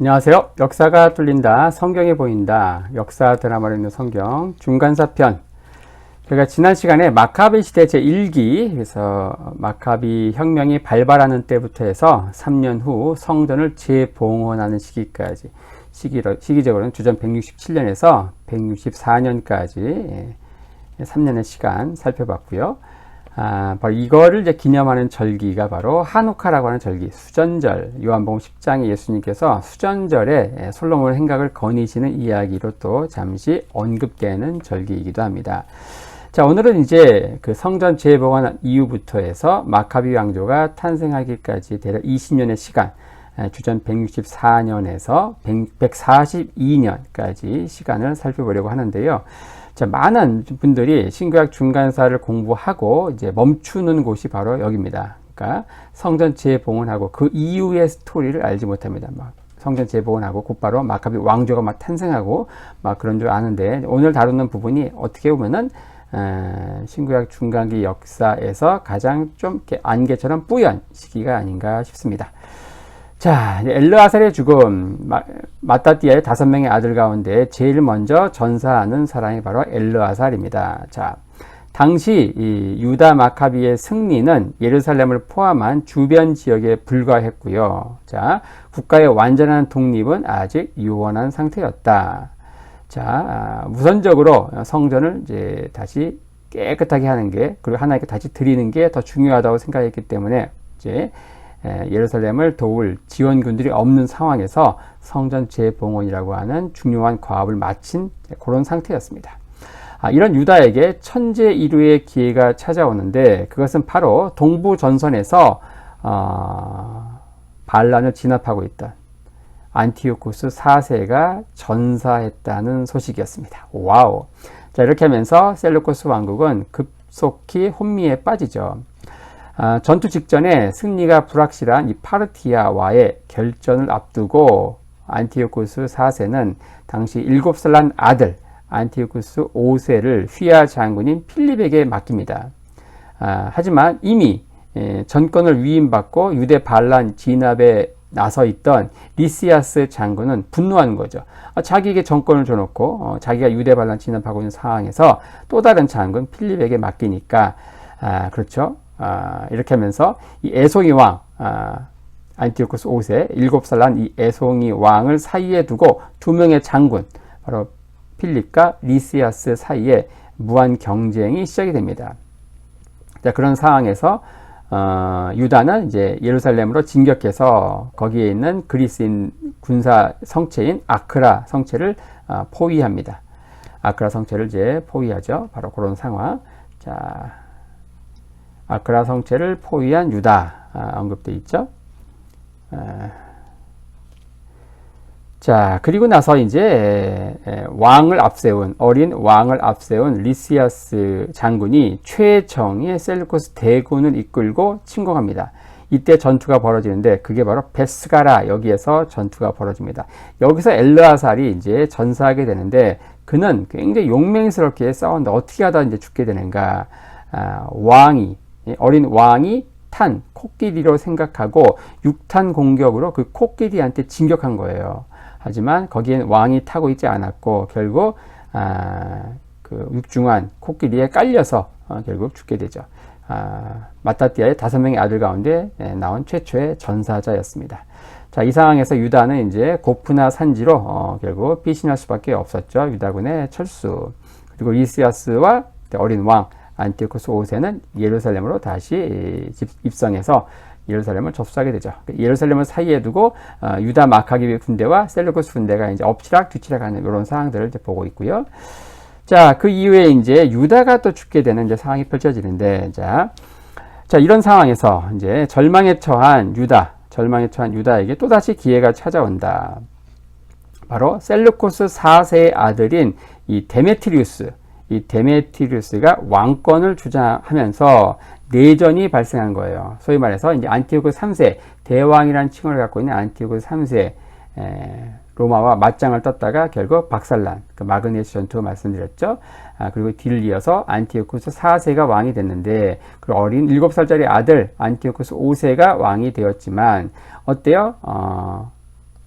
안녕하세요. 역사가 뚫린다. 성경이 보인다. 역사 드라마로 읽는 성경 중간사편. 제가 지난 시간에 마카비 시대 제1기, 그래서 마카비 혁명이 발발하는 때부터 해서 3년 후 성전을 재봉헌하는 시기까지, 시기적으로는 주전 167년에서 164년까지 3년의 시간 살펴봤고요. 바로 이거를 이제 기념하는 절기가 바로 하누카라고 하는 절기, 수전절. 요한복음 10장에 예수님께서 수전절에 솔로몬 행각을 거니시는 이야기로 또 잠시 언급되는 절기이기도 합니다. 자, 오늘은 이제 그 성전 재봉헌 이후부터 해서 마카비 왕조가 탄생하기까지 대략 20년의 시간, 주전 164년에서 142년까지 시간을 살펴보려고 하는데요. 자, 많은 분들이 신구약 중간사를 공부하고 이제 멈추는 곳이 바로 여기입니다. 그러니까 성전 재봉헌하고 그 이후의 스토리를 알지 못합니다. 막 성전 재봉헌하고 곧바로 마카비 왕조가 막 탄생하고 막 그런 줄 아는데, 오늘 다루는 부분이 어떻게 보면은 신구약 중간기 역사에서 가장 좀 이렇게 안개처럼 뿌연 시기가 아닌가 싶습니다. 자, 엘르아살의 죽음, 마따띠아의 5명의 아들 가운데 제일 먼저 전사하는 사람이 바로 엘르아살입니다. 자, 당시 이 유다 마카비의 승리는 예루살렘을 포함한 주변 지역에 불과했고요. 자, 국가의 완전한 독립은 아직 유언한 상태였다. 자, 우선적으로 성전을 이제 다시 깨끗하게 하는 게, 그리고 하나님께 다시 드리는 게 더 중요하다고 생각했기 때문에 이제 예루살렘을 도울 지원군들이 없는 상황에서 성전 재봉헌이라고 하는 중요한 과업을 마친 그런 상태였습니다. 이런 유다에게 천재 이루의 기회가 찾아오는데, 그것은 바로 동부 전선에서 반란을 진압하고 있던 안티오쿠스 4세가 전사했다는 소식이었습니다. 와우. 자, 이렇게 하면서 셀루코스 왕국은 급속히 혼미에 빠지죠. 전투 직전에 승리가 불확실한 이 파르티아와의 결전을 앞두고 안티오쿠스 4세는 당시 7살 난 아들 안티오쿠스 5세를 휘하 장군인 필립에게 맡깁니다. 하지만 이미 전권을 위임받고 유대 반란 진압에 나서 있던 리시아스 장군은 분노하는 거죠. 자기에게 정권을 줘놓고 자기가 유대 반란 진압하고 있는 상황에서 또 다른 장군 필립에게 맡기니까 그렇죠. 이렇게 하면서 이 에송이 왕, 안티오쿠스 5세, 7살 난 이 에송이 왕을 사이에 두고 2명의 장군, 바로 필립과 리시아스 사이에 무한 경쟁이 시작이 됩니다. 자, 그런 상황에서 유다는 이제 예루살렘으로 진격해서 거기에 있는 그리스인 군사 성체인 아크라 성체를 포위합니다. 아크라 성체를 이제 포위하죠. 바로 그런 상황. 자, 아크라 성체를 포위한 유다 언급되어 있죠. 자, 그리고 나서 이제 어린 왕을 앞세운 리시아스 장군이 최정예 셀루코스 대군을 이끌고 침공합니다. 이때 전투가 벌어지는데 그게 바로 베스가라, 여기에서 전투가 벌어집니다. 여기서 엘르아살이 이제 전사하게 되는데, 그는 굉장히 용맹스럽게 싸웠는데 어떻게 하다 이제 죽게 되는가. 어린 왕이 탄 코끼리로 생각하고 6탄 공격으로 그 코끼리한테 진격한 거예요. 하지만 거기엔 왕이 타고 있지 않았고 결국 그 육중한 코끼리에 깔려서 결국 죽게 되죠. 마따띠아의 5명의 아들 가운데 나온 최초의 전사자였습니다. 자, 이 상황에서 유다는 이제 고프나 산지로 결국 피신할 수밖에 없었죠. 유다군의 철수. 그리고 리시아스와 어린 왕 안티오쿠스 5세는 예루살렘으로 다시 입성해서 예루살렘을 접수하게 되죠. 예루살렘을 사이에 두고 유다 마카비 군대와 셀루코스 군대가 이제 엎치락 뒤치락하는 이런 상황들을 이제 보고 있고요. 자, 그 이후에 이제 유다가 또 죽게 되는 이제 상황이 펼쳐지는데, 자, 이런 상황에서 이제 절망에 처한 유다에게 또 다시 기회가 찾아온다. 바로 셀루코스 4세의 아들인 이 데메트리우스가 왕권을 주장하면서 내전이 발생한 거예요. 소위 말해서 이제 안티오쿠스 3세, 대왕이라는 칭호를 갖고 있는 안티오쿠스 3세, 로마와 맞짱을 떴다가 결국 박살난 그 마그네스 전투 말씀드렸죠. 그리고 뒤를 이어서 안티오쿠스 4세가 왕이 됐는데, 그 어린 7살짜리 아들 안티오쿠스 5세가 왕이 되었지만 어때요?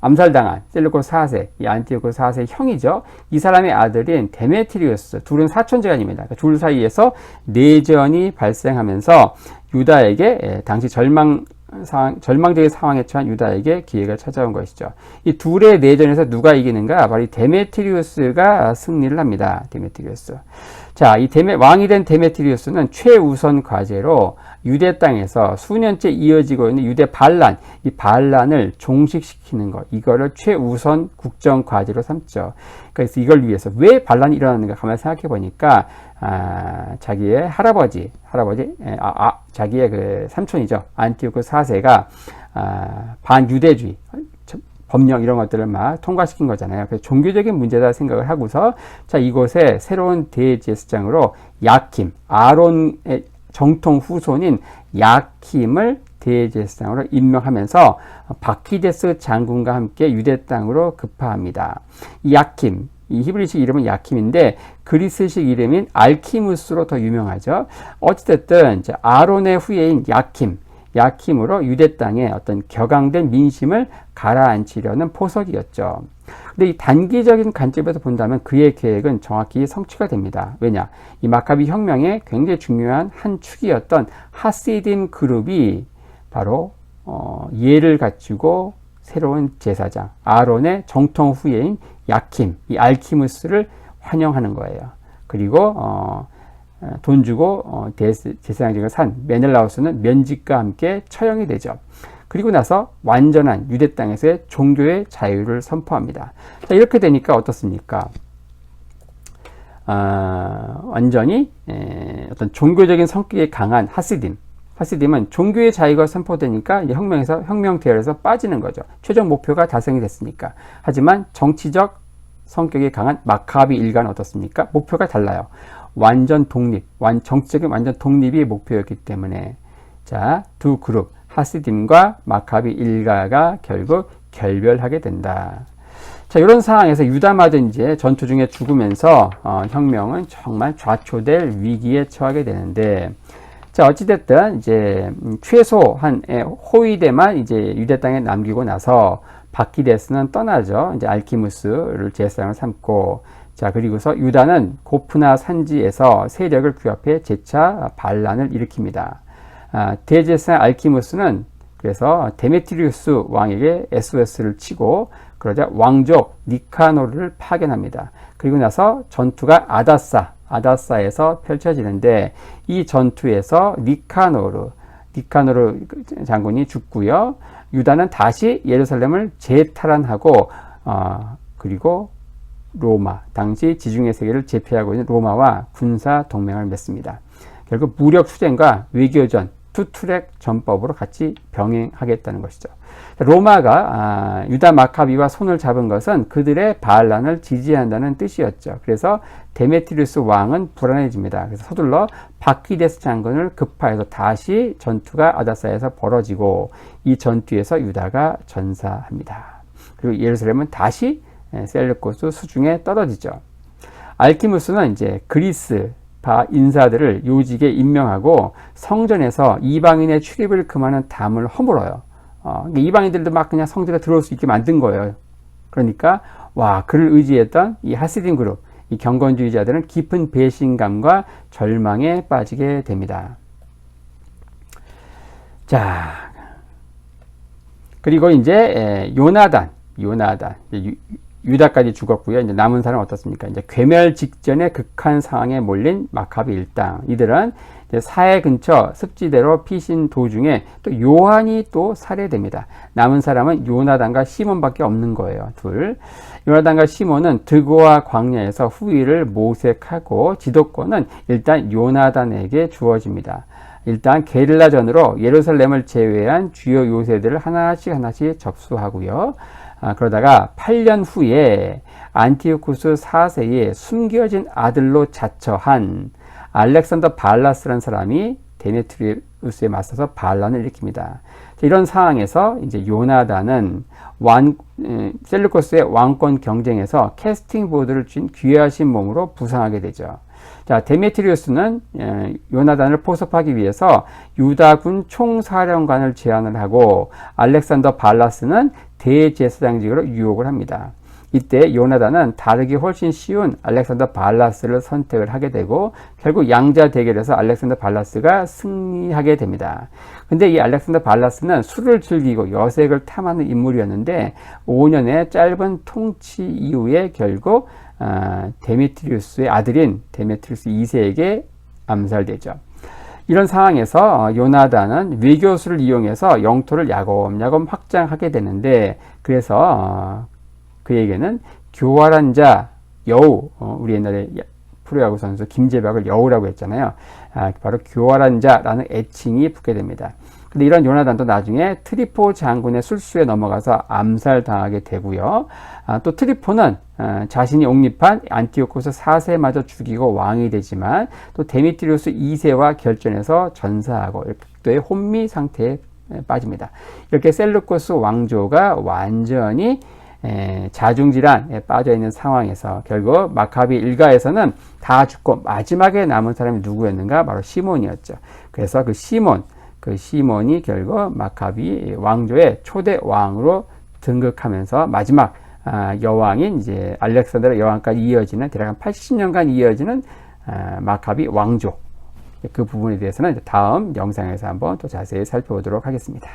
암살당한 셀루코스 4세, 이 안티오코스 4세의 형이죠. 이 사람의 아들인 데메트리우스, 둘은 사촌지간입니다. 그러니까 둘 사이에서 내전이 발생하면서 유다에게 당시 절망적인 상황에 처한 유다에게 기회가 찾아온 것이죠. 이 둘의 내전에서 누가 이기는가? 바로 이 데메트리우스가 승리를 합니다. 데메트리우스. 자, 이 왕이 된 데메트리우스는 최우선 과제로 유대 땅에서 수년째 이어지고 있는 유대 반란, 이 반란을 종식시키는 것, 이거를 최우선 국정 과제로 삼죠. 그래서 이걸 위해서 왜 반란이 일어나는가 가만히 생각해 보니까 자기의 자기의 그 삼촌이죠. 안티오코스 4세가 반유대주의 법령 이런 것들을 막 통과시킨 거잖아요. 그래서 종교적인 문제다 생각을 하고서 자, 이곳에 새로운 대제사장으로 야킴, 아론의 정통 후손인 야킴을 대제사장으로 임명하면서 바키데스 장군과 함께 유대 땅으로 급파합니다. 이 야킴, 이 히브리식 이름은 야킴인데 그리스식 이름인 알키무스로 더 유명하죠. 어찌됐든 아론의 후예인 야킴으로 유대 땅에 어떤 격앙된 민심을 가라앉히려는 포석이었죠. 근데 이 단기적인 관점에서 본다면 그의 계획은 정확히 성취가 됩니다. 왜냐? 이 마카비 혁명의 굉장히 중요한 한 축이었던 하시딤 그룹이 바로 예를 갖추고 새로운 제사장 아론의 정통 후예인 야킴, 이 알키무스를 환영하는 거예요. 그리고 돈 주고 제사장직을 산 메넬라우스는 면직과 함께 처형이 되죠. 그리고 나서 완전한 유대 땅에서의 종교의 자유를 선포합니다. 자, 이렇게 되니까 어떻습니까? 완전히 어떤 종교적인 성격이 강한 하시딤은 종교의 자유가 선포되니까 이제 혁명 대열에서 빠지는 거죠. 최종 목표가 달성이 됐으니까. 하지만 정치적 성격이 강한 마카비 일가는 어떻습니까? 목표가 달라요. 완전 독립, 정치적인 완전 독립이 목표였기 때문에 자, 두 그룹 하시딤과 마카비 일가가 결국 결별하게 된다. 자, 이런 상황에서 유다마저 이제 전투 중에 죽으면서 혁명은 정말 좌초될 위기에 처하게 되는데, 자, 어찌됐든 이제 최소한의 호위대만 이제 유대 땅에 남기고 나서 바키데스는 떠나죠. 이제 알키무스를 제사장을 삼고, 자, 그리고서 유다는 고프나 산지에서 세력을 규합해 재차 반란을 일으킵니다. 대제사장 알키무스는 그래서 데메트리우스 왕에게 SOS를 치고 그러자 왕족 니카노르를 파견합니다. 그리고 나서 전투가 아다사에서 펼쳐지는데 이 전투에서 니카노르 장군이 죽고요. 유다는 다시 예루살렘을 재탈환하고 그리고 로마, 당시 지중해 세계를 제패하고 있는 로마와 군사 동맹을 맺습니다. 결국 무력 투쟁과 외교전, 투트랙 전법으로 같이 병행하겠다는 것이죠. 로마가 유다 마카비와 손을 잡은 것은 그들의 반란을 지지한다는 뜻이었죠. 그래서 데메트리우스 왕은 불안해집니다. 그래서 서둘러 바키데스 장군을 급파해서 다시 전투가 아다사에서 벌어지고 이 전투에서 유다가 전사합니다. 그리고 예루살렘은 다시 셀루코스 수중에 떨어지죠. 알키무스는 이제 그리스 인사들을 요직에 임명하고 성전에서 이방인의 출입을 금하는 담을 허물어요. 이방인들도 막 그냥 성전에 들어올 수 있게 만든 거예요. 그러니까 그를 의지했던 이 하시딤 그룹, 이 경건주의자들은 깊은 배신감과 절망에 빠지게 됩니다. 자, 그리고 이제 요나단 유다까지 죽었고요. 이제 남은 사람은 어떻습니까? 이제 괴멸 직전의 극한 상황에 몰린 마카비 일당. 이들은 이제 사해 근처 습지대로 피신 도중에 또 요한이 또 살해됩니다. 남은 사람은 요나단과 시몬밖에 없는 거예요. 둘. 요나단과 시몬은 드고아 광야에서 후위를 모색하고 지도권은 일단 요나단에게 주어집니다. 일단 게릴라전으로 예루살렘을 제외한 주요 요새들을 하나씩 접수하고요. 그러다가 8년 후에 안티오쿠스 4세의 숨겨진 아들로 자처한 알렉산더 발라스라는 사람이 데메트리우스에 맞서서 반란을 일으킵니다. 이런 상황에서 이제 요나단은 셀루코스의 왕권 경쟁에서 캐스팅 보드를 쥔 귀하신 몸으로 부상하게 되죠. 자, 데메트리우스는 요나단을 포섭하기 위해서 유다군 총사령관을 제안을 하고 알렉산더 발라스는 대제사장직으로 유혹을 합니다. 이때 요나단은 다르기 훨씬 쉬운 알렉산더 발라스를 선택을 하게 되고 결국 양자 대결에서 알렉산더 발라스가 승리하게 됩니다. 근데 이 알렉산더 발라스는 술을 즐기고 여색을 탐하는 인물이었는데 5년의 짧은 통치 이후에 결국 데메트리우스의 아들인 데메트리우스 2세에게 암살되죠. 이런 상황에서 요나단은 외교수를 이용해서 영토를 야곱야곱 확장하게 되는데 그래서 그에게는 교활한 자 여우, 우리 옛날에 프로야구 선수 김재박을 여우라고 했잖아요. 바로 교활한 자라는 애칭이 붙게 됩니다. 근데 이런 요나단도 나중에 트리포 장군의 술수에 넘어가서 암살당하게 되고요. 또 트리포는 자신이 옹립한 안티오코스 4세마저 죽이고 왕이 되지만 또 데미트리우스 2세와 결전해서 전사하고 또의 혼미 상태에 빠집니다. 이렇게 셀루코스 왕조가 완전히 자중질환에 빠져있는 상황에서 결국 마카비 일가에서는 다 죽고 마지막에 남은 사람이 누구였는가? 바로 시몬이었죠. 그래서 그 시몬이 결국 마카비 왕조의 초대 왕으로 등극하면서 마지막 여왕인 이제 알렉산더 여왕까지 이어지는 대략 한 80년간 이어지는 마카비 왕조 그 부분에 대해서는 다음 영상에서 한번 또 자세히 살펴보도록 하겠습니다.